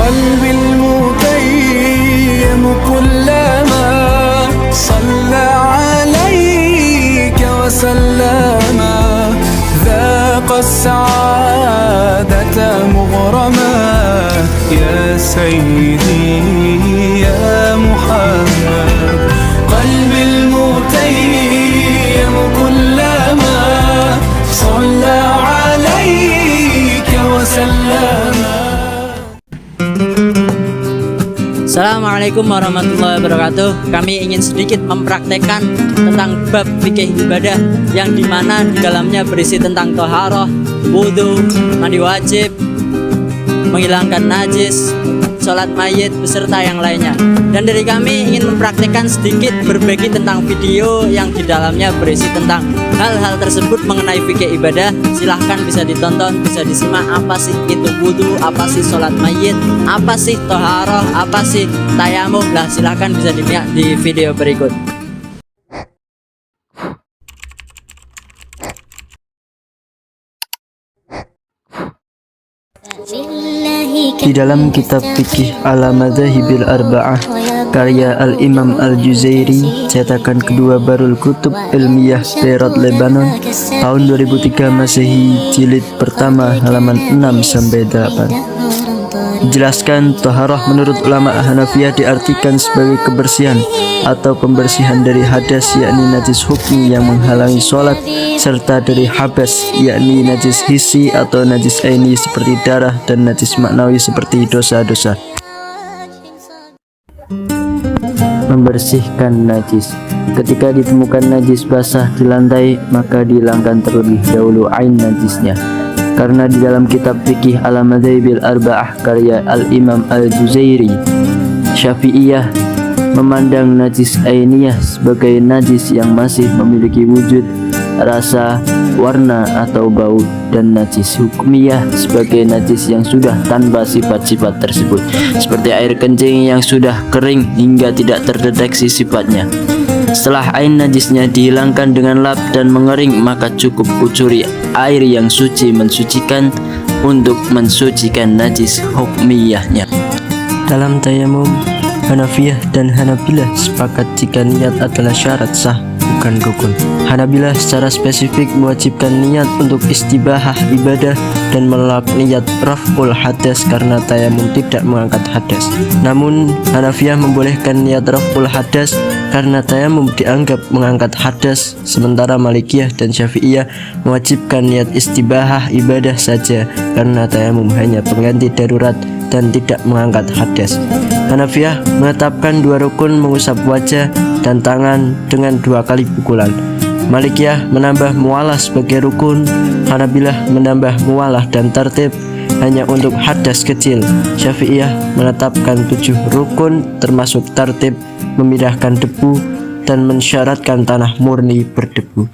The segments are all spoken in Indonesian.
قلبي المتيم كلما صلى عليك وسلم ذاق السعادة مغرما يا سيدي يا محمد. قلبي المتيم كلما صلى عليك وسلم. Assalamualaikum warahmatullahi wabarakatuh. Kami ingin sedikit mempraktekkan tentang bab fikih ibadah yang dimana di dalamnya berisi tentang toharoh, wudhu, mandi wajib, menghilangkan najis, sholat mayit beserta yang lainnya. Dan dari kami ingin mempraktekkan sedikit berbagi tentang video yang di dalamnya berisi tentang hal-hal tersebut mengenai fikih ibadah. Silahkan bisa ditonton, bisa disimak apa sih itu wudhu, apa sih sholat mayit, apa sih toharoh, apa sih tayamum. Lah silahkan bisa dilihat di video berikut. Di dalam kitab Fikih ala Madzahibil Arba'ah karya Al-Imam Al-Juzairi, cetakan kedua Barul Kutub Ilmiyah Beirut, Lebanon, tahun 2003 Masehi, jilid pertama halaman 6-8. Dijelaskan, toharoh menurut ulama Hanafiyah diartikan sebagai kebersihan atau pembersihan dari hadas, yakni najis hukmi yang menghalangi sholat, serta dari habas, yakni najis hissi atau najis aini seperti darah, dan najis maknawi seperti dosa-dosa. Membersihkan najis. Ketika ditemukan najis basah di lantai, maka dihilangkan terlebih dahulu ain najisnya. Karena di dalam kitab Fikih ala Madzahibil Arba'ah karya Al-Imam Al-Juzairi, Syafi'iyah memandang najis ainiyah sebagai najis yang masih memiliki wujud, rasa, warna atau bau, dan najis hukmiyah sebagai najis yang sudah tanpa sifat-sifat tersebut, seperti air kencing yang sudah kering hingga tidak terdeteksi sifatnya. Setelah ain najisnya dihilangkan dengan lap dan mengering, maka cukup kucuri air yang suci mensucikan untuk mensucikan najis hukmiyahnya. Dalam tayamum, Hanafiyah dan Hanabilah sepakat jika niat adalah syarat sah, bukan rukun. Hanabilah secara spesifik mewajibkan niat untuk istibahah ibadah dan menolak niat raf'ul hadas karena tayamum tidak mengangkat hadas. Namun Hanafiyah membolehkan niat raf'ul hadas karena tayamum dianggap mengangkat hadas, sementara Malikiyah dan Syafi'iyah mewajibkan niat istibahah ibadah saja karena tayamum hanya pengganti darurat dan tidak mengangkat hadas. Hanafiyah menetapkan dua rukun mengusap wajah dan tangan dengan 2 kali pukulan. Malikiyah menambah muwalah sebagai rukun, Hanabilah menambah muwalah dan tertib hanya untuk hadas kecil. Syafi'iyah menetapkan 7 rukun termasuk tertib, memindahkan debu, dan mensyaratkan tanah murni berdebu.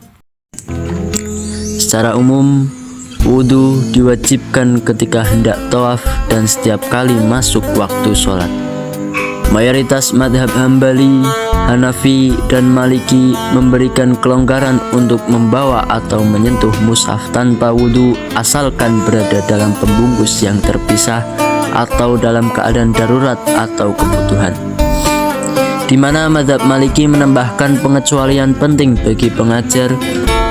Secara umum, wudhu diwajibkan ketika hendak tawaf dan setiap kali masuk waktu sholat. Mayoritas madhab Hambali, Hanafi, dan Maliki memberikan kelonggaran untuk membawa atau menyentuh mushaf tanpa wudhu asalkan berada dalam pembungkus yang terpisah atau dalam keadaan darurat atau kebutuhan. Di mana madhab Maliki menambahkan pengecualian penting bagi pengajar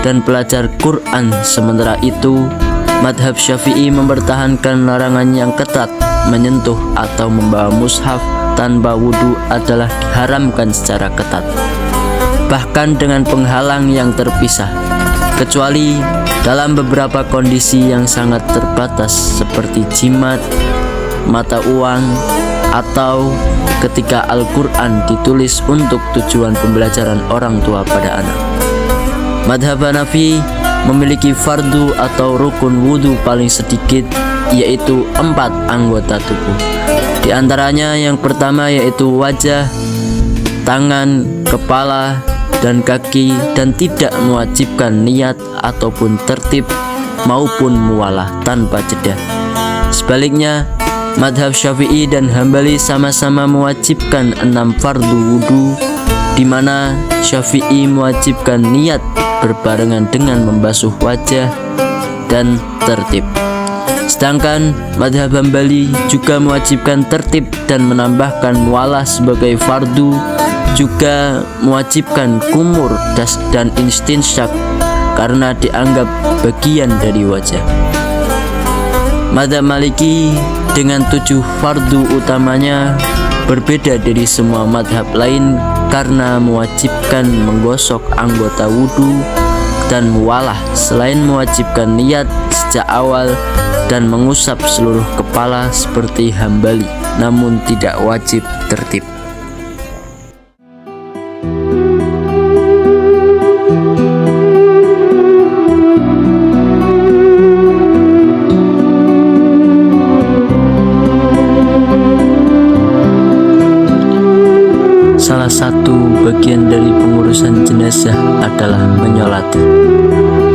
dan pelajar Quran. Sementara itu, madhab Syafi'i mempertahankan larangan yang ketat. Menyentuh atau membawa mushaf tanpa wudhu adalah diharamkan secara ketat, bahkan dengan penghalang yang terpisah, kecuali dalam beberapa kondisi yang sangat terbatas seperti jimat, mata uang, atau ketika Al-Quran ditulis untuk tujuan pembelajaran orang tua pada anak. Madhab Hanafi memiliki fardu atau rukun wudhu paling sedikit, yaitu 4 anggota tubuh. Di antaranya yang pertama yaitu wajah, tangan, kepala, dan kaki, dan tidak mewajibkan niat ataupun tertib maupun muwalah tanpa jeda. Sebaliknya, madhab Syafi'i dan Hambali sama-sama mewajibkan 6 fardu wudhu, di mana Syafi'i mewajibkan niat berbarengan dengan membasuh wajah dan tertib. Sedangkan madhab Hambali juga mewajibkan tertib dan menambahkan mualah sebagai fardu, juga mewajibkan kumur dan istinsyak karena dianggap bagian dari wajah. Madhab Maliki dengan 7 fardu utamanya berbeda dari semua madhab lain karena mewajibkan menggosok anggota wudhu dan mualah, selain mewajibkan niat sejak awal dan mengusap seluruh kepala seperti Hambali, namun tidak wajib tertib. Salah satu bagian dari pengurusan jenazah adalah menyolati.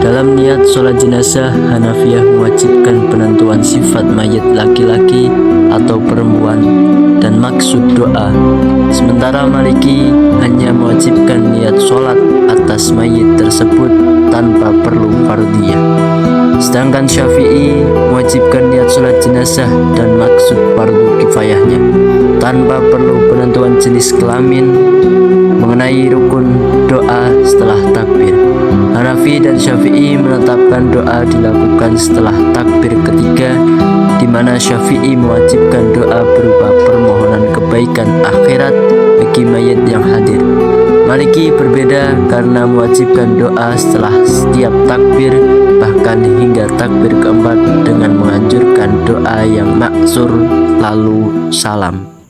Dalam niat sholat jenazah, Hanafiyah mewajibkan penentuan sifat mayit laki-laki atau perempuan dan maksud doa, sementara Maliki hanya mewajibkan niat sholat atas mayit tersebut tanpa perlu fardiyah. Sedangkan Syafi'i mewajibkan niat sholat jenazah dan maksud fardu kifayahnya tanpa perlu penentuan jenis kelamin. Mengenai rukun doa setelah takbir, Hanafi dan Syafi'i menetapkan doa dilakukan setelah takbir ketiga, di mana Syafi'i mewajibkan doa berupa permohonan kebaikan akhirat bagi mayit yang hadir. Maliki berbeda karena mewajibkan doa setelah setiap takbir, bahkan hingga takbir keempat dengan menganjurkan doa yang maksur lalu salam.